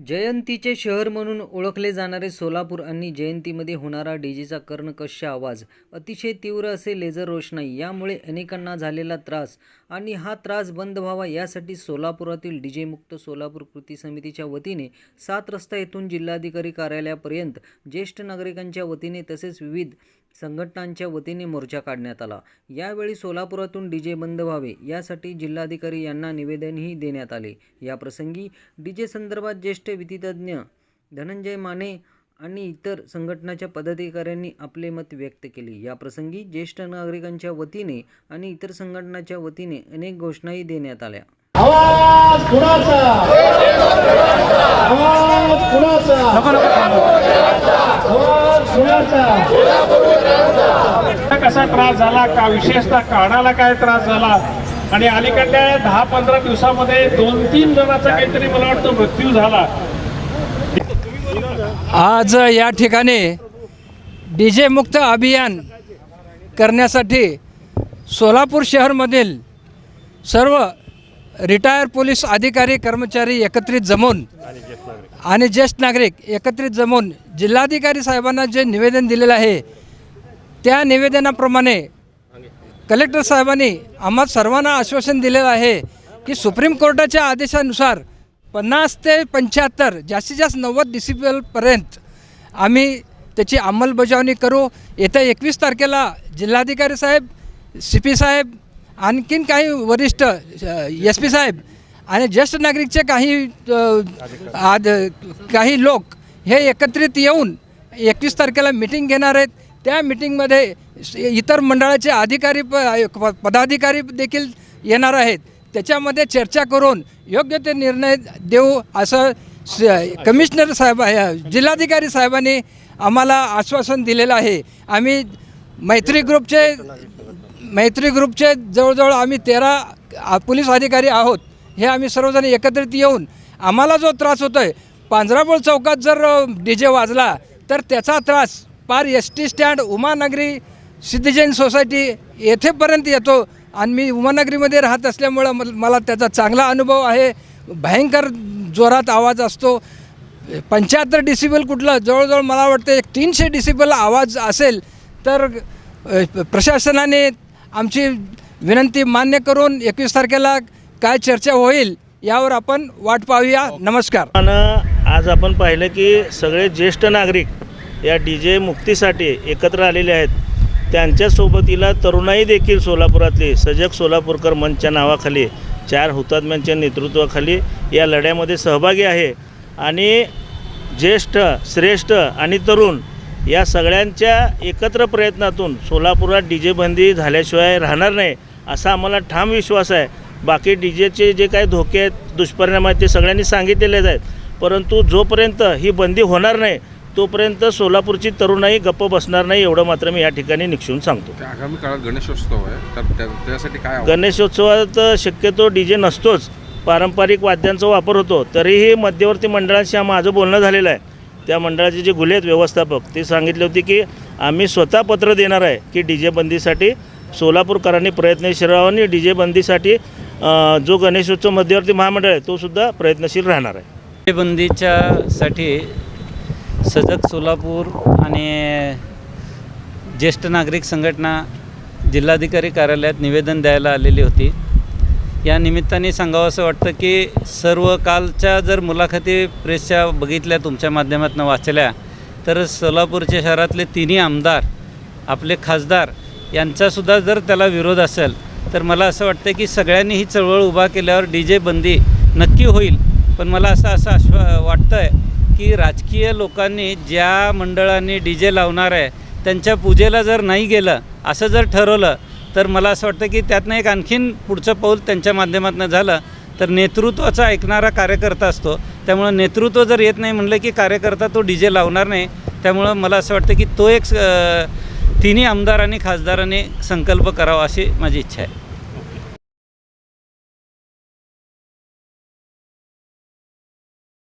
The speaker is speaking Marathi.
जयंतीचे शहर म्हणून ओळखले जाणारे सोलापूर आणि जयंतीमध्ये होणारा डीजेचा कर्णकश आवाज, अतिशय तीव्र असे लेझर रोषणाई यामुळे अनेकांना झालेला त्रास आणि हा त्रास बंद व्हावा यासाठी सोलापुरातील डीजे मुक्त सोलापूर कृती समितीच्या वतीने 7 रस्ता येथून जिल्हाधिकारी कार्यालयापर्यंत ज्येष्ठ नागरिकांच्या वतीने तसेच विविध संघटनांच्या वतीने मोर्चा काढण्यात आला। यावेळी सोलापुरातून डीजे बंद व्हावे यासाठी जिल्हाधिकारी यांना निवेदनही देण्यात आले। या प्रसंगी डीजे संदर्भात ज्येष्ठ विधितज्ञ धनंजय माने आणि इतर संघटनाच्या पदाधिकाऱ्यांनी आपले मत व्यक्त केले। या प्रसंगी ज्येष्ठ नागरिकांच्या वतीने आणि इतर संघटनांच्या वतीने अनेक घोषणाही देण्यात आल्या। आवाज कुणाचा, आवाज कुणाचा, आवाज कुणाचा, कसा त्रास झाला का, विशेषतः कानाला काय त्रास झाला आणि अलीकडल्या 10-15 दिवसामध्ये 2-3 जणांचा काहीतरी मला वाटतं मृत्यू झाला। आज या ठिकाणी डीजे मुक्त अभियान करण्यासाठी सोलापूर शहरमधील सर्व रिटायर पोलीस अधिकारी कर्मचारी एकत्रित जमून आणि ज्येष्ठ नागरिक एकत्रित जमून जिल्हाधिकारी साहेबांना जे निवेदन दिलेलं आहे त्या निवेदनाप्रमाणे कलेक्टर साहेबांनी आम्हा सर्वांना आश्वासन दिलेलं आहे की सुप्रीम कोर्टाच्या आदेशानुसार 50 ते 75 जास्तीत जास्त 90 डेसिबलपर्यंत आम्ही त्याची अंमलबजावणी करू। येत्या 21 तारखेला जिल्हाधिकारी साहेब, CP साहेब, आणखीन काही वरिष्ठ SP साहेब आणि ज्येष्ठ नागरिकचे काही लोक हे एकत्रित येऊन 21 तारखेला मीटिंग घेणार आहेत। त्या मीटिंगमध्ये इतर मंडळाचे अधिकारी पदाधिकारी देखील येणार आहेत। त्याच्यामध्ये चर्चा करून योग्य ते निर्णय देऊ असं कमिशनर साहेब, जिल्हाधिकारी साहेबांनी आम्हाला आश्वासन दिलेलं आहे। आम्ही मैत्री ग्रुपचे जवळजवळ आम्ही 13 पोलीस अधिकारी आहोत। हे आम्ही सर्वजण एकत्रित येऊन आम्हाला जो त्रास होतो आहे, पांजराबोळ चौकात जर डीजे वाजला तर त्याचा त्रास पार ST स्टँड, उमानगरी, सिद्धिजैन सोसायटी येथेपर्यंत येतो आणि मी उमानगरीमध्ये राहत असल्यामुळं मला त्याचा चांगला अनुभव आहे। भयंकर जोरात आवाज असतो। 75 डेसिबल कुठलं, जवळजवळ मला वाटतं 300 डेसिबल आवाज असेल तर प्रशासनाने आमची विनंती मान्य करून 21 तारखेला काय चर्चा होईल यावर आपण वाट पाहूया। नमस्कार। आज आपण पाहिलं की सगळे ज्येष्ठ नागरिक या डीजे मुक्तीसाठी एकत्र आलेले आहेत। त्यांच्या सोबतीला तरुणाई देखील सोलापुरातले सजग सोलापूरकर मंचच्या नावाखाली 4 हुतात्म्यांच्या नेतृत्वाखाली या लढ्यामध्ये सहभागी आहे आणि ज्येष्ठ, श्रेष्ठ आणि तरुण या सगळ्यांच्या एकत्र प्रयत्नातून सोलापुरात डीजे बंदी झाल्याशिवाय राहणार नाही असा आम्हाला ठाम विश्वास आहे। बाकी डीजेचे जे काही धोके आहेत, दुष्परिणाम आहेत ते सगळ्यांनी सांगितलेलेच आहेत, परंतु जोपर्यंत ही बंदी होणार नाही तोपर्यंत सोलापूरची तरुणाई गप्प बसणार नाही एवढं मात्र मी या ठिकाणी निक्षून सांगतो। आगामी काळात गणेशोत्सव आहे तर त्यासाठी काय? गणेशोत्सवात शक्यतो डीजे नसतोच, पारंपरिक वाद्यांचा वापर होतो। तरीही मध्यवर्ती मंडळाशी माझं बोलणं झालेलं आहे। त्या मंडळाचे जे गुले आहेत व्यवस्थापक, ते सांगितले होते की आम्ही स्वतः पत्र देणार आहे की डीजे बंदीसाठी सोलापूरकरांनी प्रयत्नशील राहावं आणि डीजे बंदीसाठी जो गणेशोत्सव मध्यवर्ती महामंडळ आहे तो सुद्धा प्रयत्नशील राहणार आहे। डीजे बंदीच्यासाठी सजग सोलापूर आणि ज्येष्ठ नागरिक संघटना जिल्हाधिकारी कार्यालयात निवेदन द्यायला आलेली होती। या निमित्ताने सांगावं असं वाटतं की सर्व कालच्या जर मुलाखती प्रेसच्या बघितल्या, तुमच्या माध्यमातून वाचल्या, तर सोलापूरच्या शहरातले 3 आमदार, आपले खासदार यांचासुद्धा जर त्याला विरोध असेल तर मला असं वाटतं की सगळ्यांनी ही चळवळ उभा केल्यावर डीजे बंदी नक्की होईल। पण मला असं वाटतं आहे की राजकीय लोकांनी ज्या मंडळांनी डीजे लावणार आहे त्यांच्या पूजेला जर नाही गेलं असं जर ठरवलं तर मला असं वाटतं की त्यातनं एक आणखीन पुढचं पाऊल त्यांच्या माध्यमातून झालं तर नेतृत्वाचा ऐकणारा कार्यकर्ता असतो। त्यामुळं नेतृत्व जर येत नाही म्हणलं की कार्यकर्ता तो डीजे लावणार नाही। त्यामुळं मला असं वाटतं की तो एक 3 आमदार आणि खासदारांनी संकल्प करावा अशी माझी इच्छा आहे।